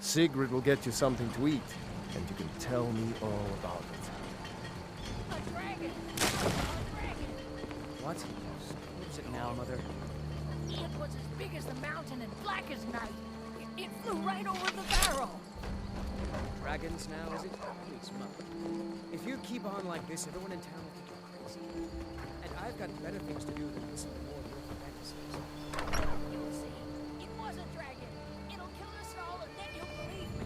Sigrid will get you something to eat, and you can tell me all about it. A dragon! A dragon! What? Who's it now, Mother? It was as big as the mountain and black as night. It flew right over the barrel. Dragons now, is it? Please, Mother. If you keep on like this, everyone in town will think you're crazy. And I've got better things to do than listen to more of your fantasies. You'll see. It was a dragon. It'll kill us all, and then you'll believe me.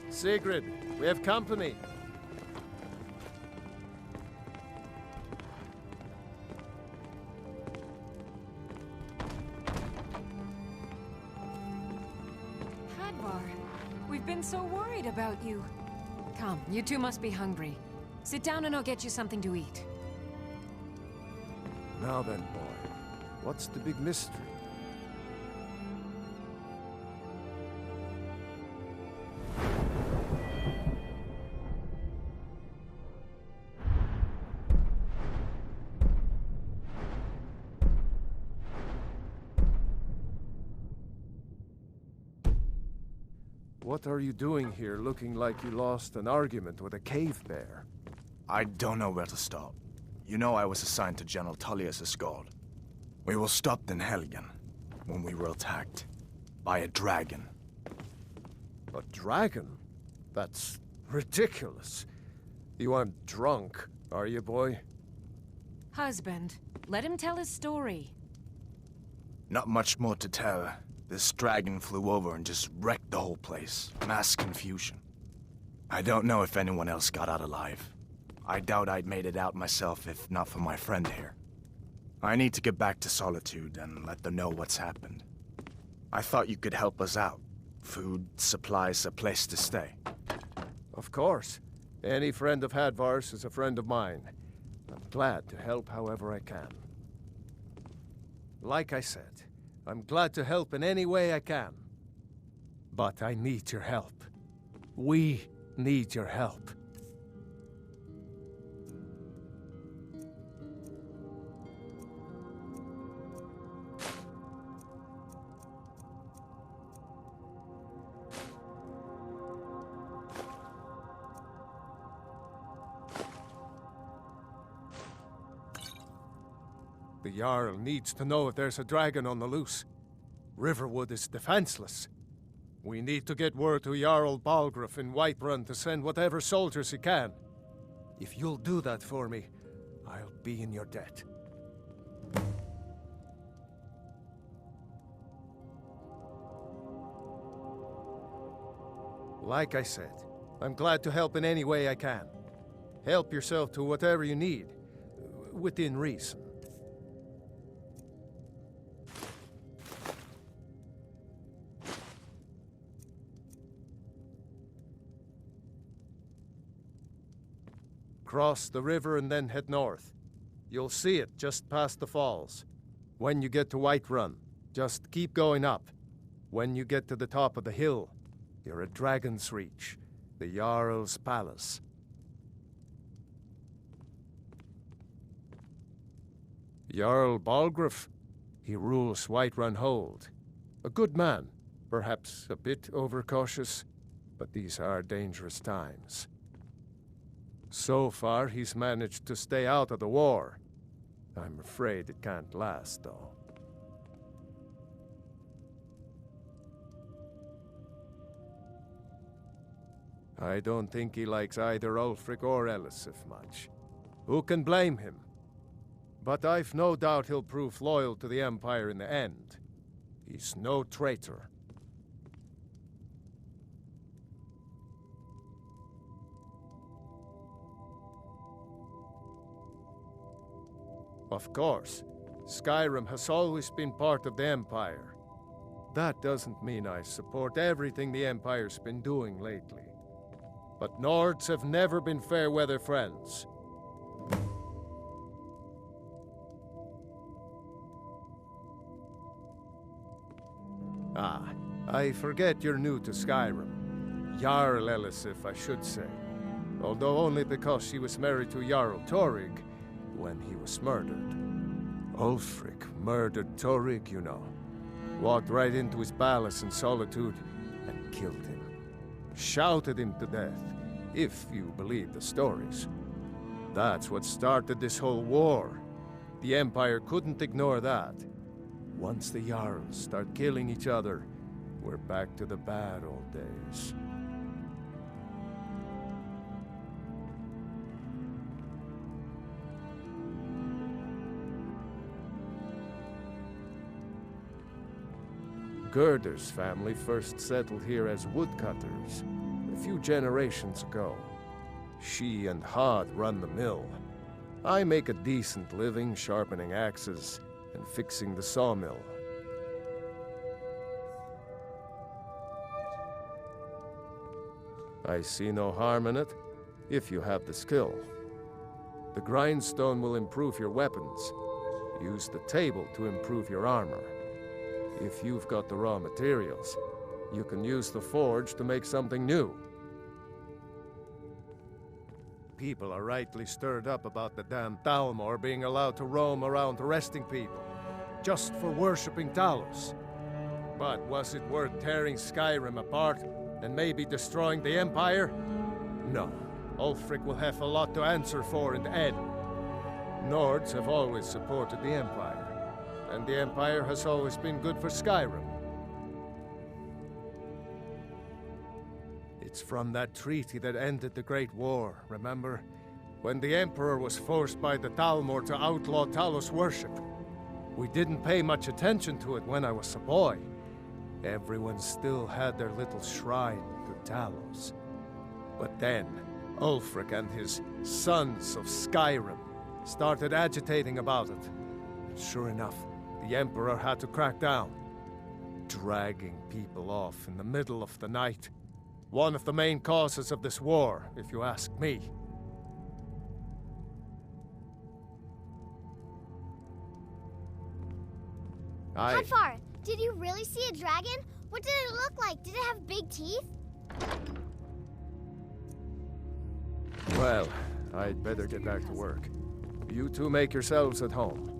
Sigrid, we have company. Hadvar, we've been so worried about you. Come, you two must be hungry. Sit down and I'll get you something to eat. Now then, boy, what's the big mystery? What are you doing here, looking like you lost an argument with a cave bear? I don't know where to start. You know I was assigned to General Tullius' guard. We were stopped in Helgen when we were attacked by a dragon. A dragon? That's ridiculous. You aren't drunk, are you, boy? Husband, let him tell his story. Not much more to tell. This dragon flew over and just wrecked the whole place. Mass confusion. I don't know if anyone else got out alive. I doubt I'd made it out myself if not for my friend here. I need to get back to Solitude and let them know what's happened. I thought you could help us out. Food, supplies, a place to stay. Of course. Any friend of Hadvar's is a friend of mine. I'm glad to help however I can. Like I said, I'm glad to help in any way I can. But I need your help. We need your help. The Jarl needs to know if there's a dragon on the loose. Riverwood is defenseless. We need to get word to Jarl Balgruuf in Whiterun to send whatever soldiers he can. If you'll do that for me, I'll be in your debt. Like I said, I'm glad to help in any way I can. Help yourself to whatever you need, within reason. Cross the river and then head north. You'll see it just past the falls. When you get to Whiterun, just keep going up. When you get to the top of the hill, you're at Dragon's Reach, the Jarl's palace. Jarl Balgruuf, he rules Whiterun Hold. A good man, perhaps a bit overcautious, but these are dangerous times. So far, he's managed to stay out of the war. I'm afraid it can't last, though. I don't think he likes either Ulfric or Elisif much. Who can blame him? But I've no doubt he'll prove loyal to the Empire in the end. He's no traitor. Of course, Skyrim has always been part of the Empire. That doesn't mean I support everything the Empire's been doing lately. But Nords have never been fair-weather friends. I forget you're new to Skyrim. Jarl Elisif, I should say. although only because she was married to Jarl Torig when he was murdered. Ulfric murdered Torig, you know. Walked right into his palace in Solitude and killed him. Shouted him to death, if you believe the stories. That's what started this whole war. The Empire couldn't ignore that. Once the Jarls start killing each other, we're back to the bad old days. Gerder's family first settled here as woodcutters a few generations ago. She and Hod run the mill. I make a decent living sharpening axes and fixing the sawmill. I see no harm in it, if you have the skill. The grindstone will improve your weapons. Use the table to improve your armor. If you've got the raw materials, you can use the forge to make something new. People are rightly stirred up about the damn Thalmor being allowed to roam around arresting people, just for worshipping Talos. But was it worth tearing Skyrim apart and maybe destroying the Empire? No. Ulfric will have a lot to answer for in the end. Nords have always supported the Empire, and the Empire has always been good for Skyrim. It's from that treaty that ended the Great War, remember? When the Emperor was forced by the Thalmor to outlaw Talos worship. We didn't pay much attention to it when I was a boy. Everyone still had their little shrine to Talos. But then, Ulfric and his Sons of Skyrim started agitating about it. And sure enough, the Emperor had to crack down. Dragging people off in the middle of the night. One of the main causes of this war, if you ask me. Hadvar, did you really see a dragon? What did it look like? Did it have big teeth? Well, I'd better get back to work. You two make yourselves at home.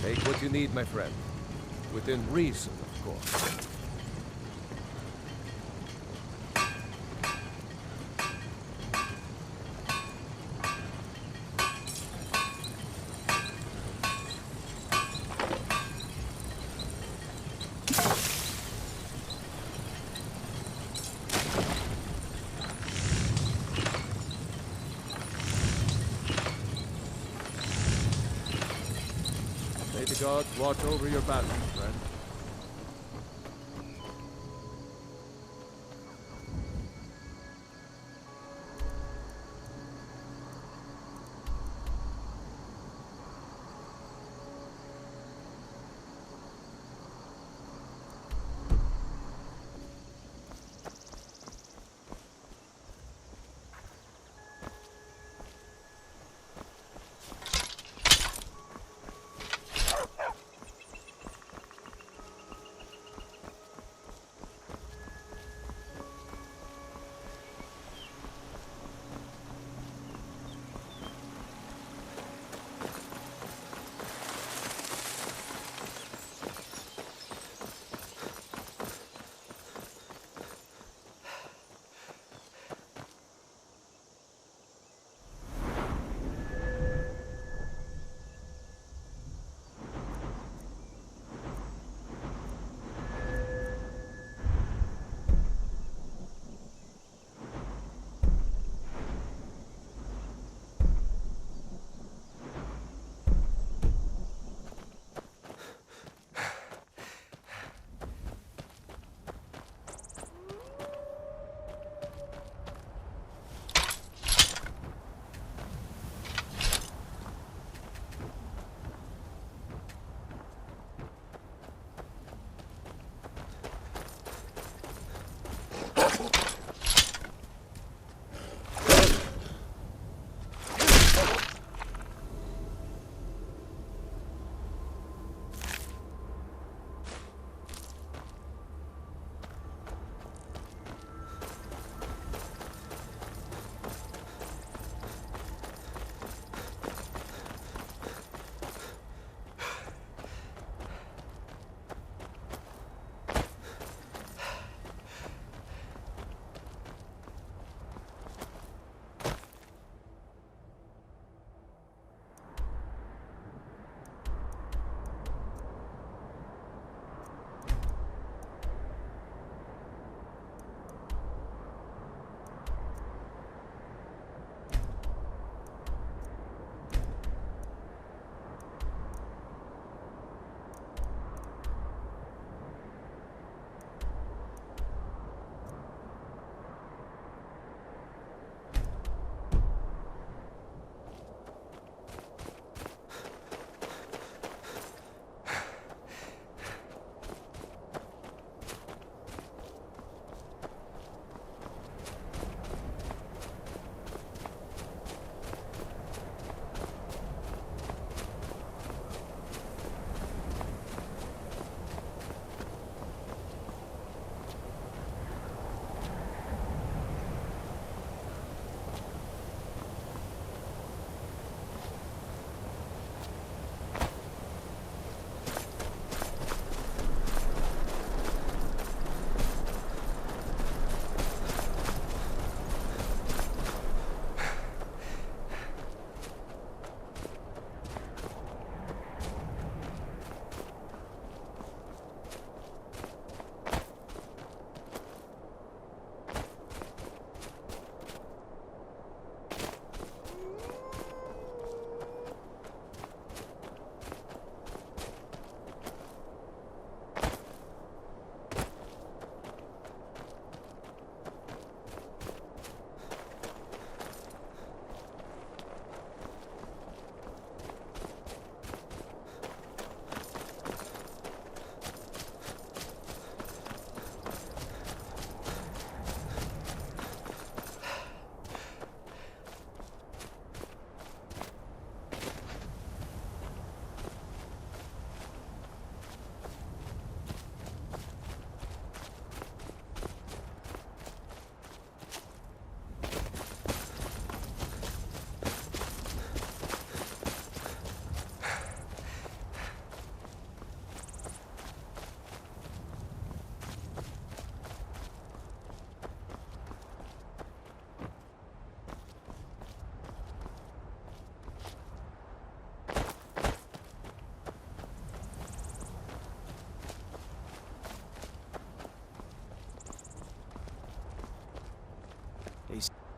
Take what you need, my friend. Within reason, of course. May the gods watch over your battle, friend.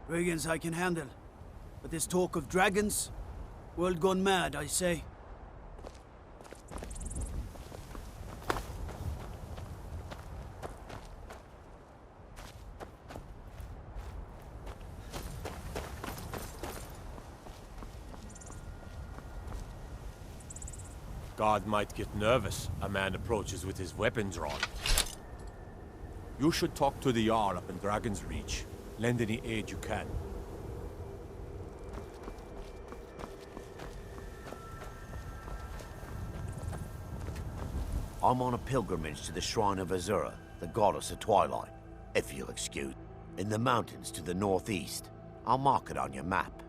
Brigands I can handle. But this talk of dragons? World gone mad, I say. God might get nervous. A man approaches with his weapon drawn. You should talk to the Jarl up in Dragon's Reach. Lend any aid you can. I'm on a pilgrimage to the shrine of Azura, the goddess of twilight, if you'll excuse. In the mountains to the northeast. I'll mark it on your map.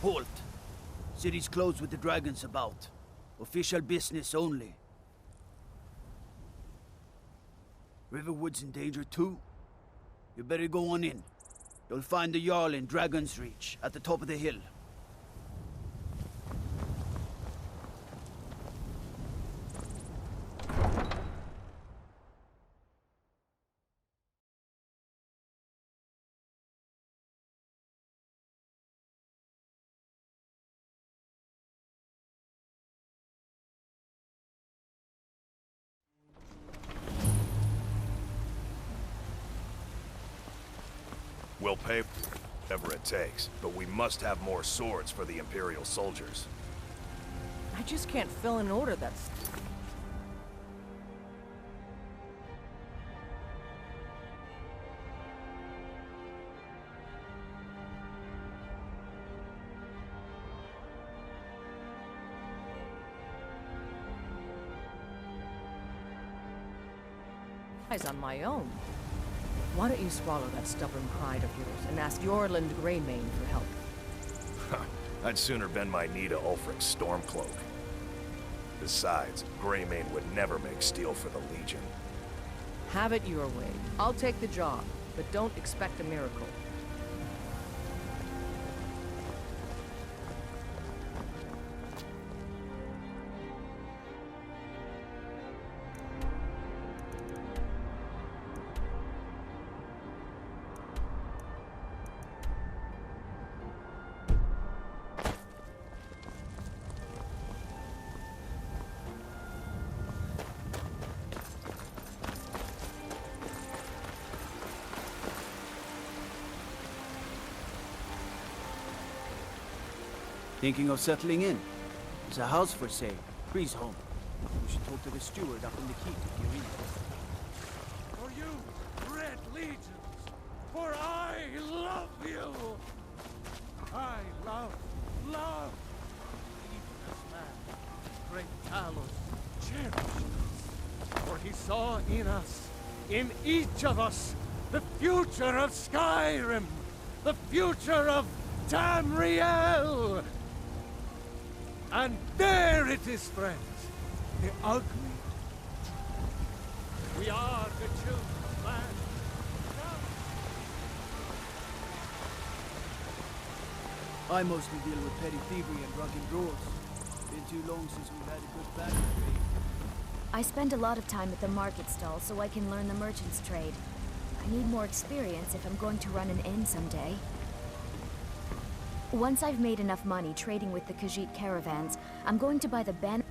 Halt! City's closed with the dragons about. Official business only. Riverwood's in danger too? You better go on in. You'll find the Jarl in Dragon's Reach, at the top of the hill. We'll pay whatever it takes, but we must have more swords for the Imperial soldiers. I just can't fill an order that's... on my own. Why don't you swallow that stubborn pride of yours and ask Yorland Greymane for help? I'd sooner bend my knee to Ulfric's Stormcloak. Besides, Greymane would never make steel for the Legion. Have it your way. I'll take the job, but don't expect a miracle. Thinking of settling in? There's a house for sale. Breeze home. You should talk to the steward up in the keep if you're in. For you, Red Legions, for I love you! love. Even this man, great Talos, cherished us. For he saw in us, in each of us, the future of Skyrim, the future of Tamriel. And there it is, friends, the ugly. We are the children's land. I mostly deal with petty thievery and drunken brawls. Been too long since we've had a good battle trade. I spend a lot of time at the market stall so I can learn the merchant's trade. I need more experience if I'm going to run an inn someday. Once I've made enough money trading with the Khajiit caravans, I'm going to buy the banner.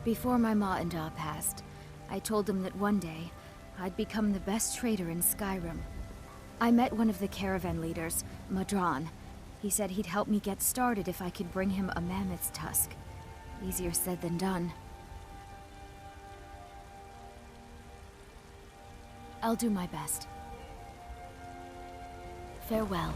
Before my ma and Da passed, I told them that one day, I'd become the best trader in Skyrim. I met one of the caravan leaders, Madran. He said he'd help me get started if I could bring him a mammoth's tusk. Easier said than done. I'll do my best. Farewell.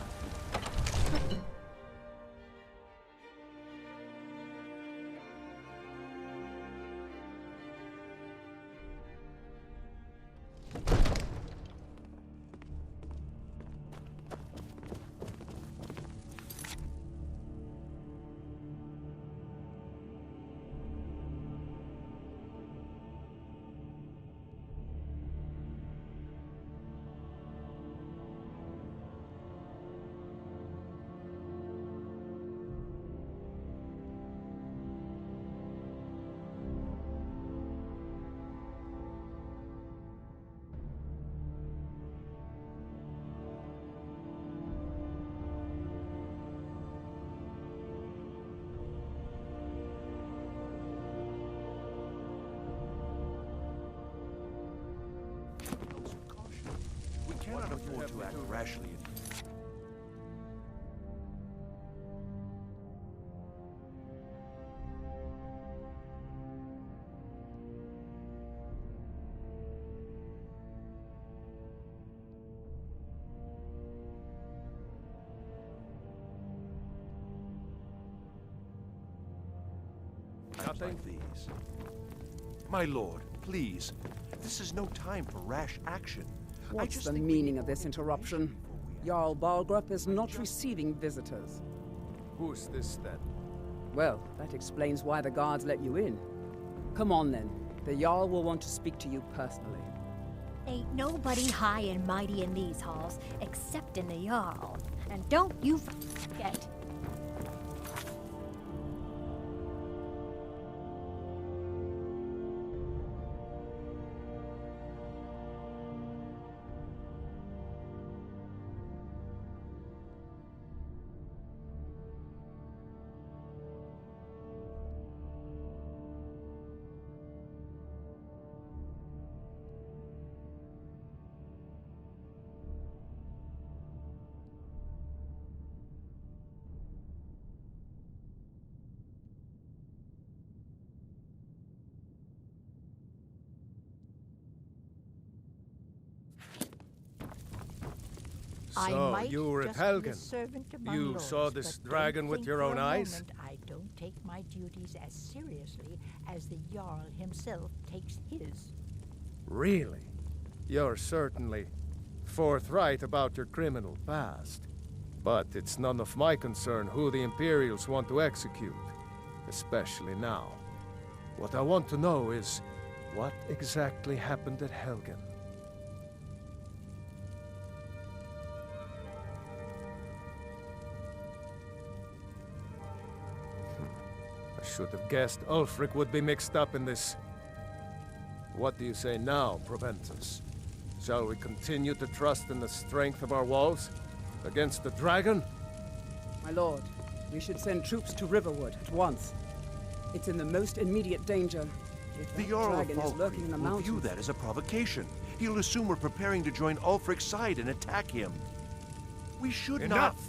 We cannot afford to act rashly. Nothing like these. My lord, please. This is no time for rash action. What's the meaning of this interruption? Jarl Balgrup is not receiving visitors. Who's this, then? Well, that explains why the guards let you in. Come on, then. The Jarl will want to speak to you personally. Ain't nobody high and mighty in these halls, except in the Jarl. And don't you forget. So, you were at Helgen. You saw this dragon with your own eyes? I don't take my duties as seriously as the Jarl himself takes his. Really? You're certainly forthright about your criminal past. But it's none of my concern who the Imperials want to execute, especially now. What I want to know is, what exactly happened at Helgen? I should have guessed Ulfric would be mixed up in this. What do you say now, Proventus? Shall we continue to trust in the strength of our walls? Against the dragon? My lord, we should send troops to Riverwood at once. It's in the most immediate danger. If The that Jarl of dragon is lurking in the Falkreath will mountains. view that as a provocation. He'll assume we're preparing to join Ulfric's side and attack him. We should Enough!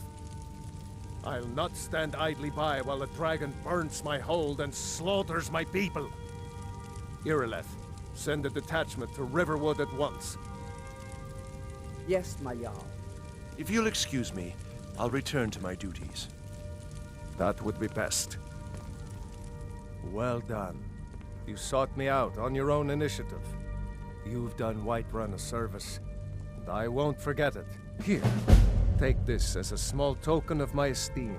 I'll not stand idly by while the dragon burns my hold and slaughters my people. Irileth, send a detachment to Riverwood at once. Yes, my Jarl. If you'll excuse me, I'll return to my duties. That would be best. Well done. You sought me out on your own initiative. You've done Whiterun a service, and I won't forget it. Here, take this as a small token of my esteem.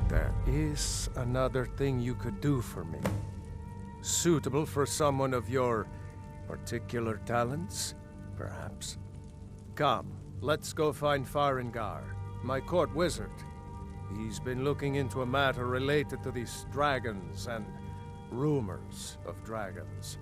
There is another thing you could do for me. Suitable for someone of your particular talents, perhaps. Come, let's go find Farengar, my court wizard. He's been looking into a matter related to these dragons and rumors of dragons.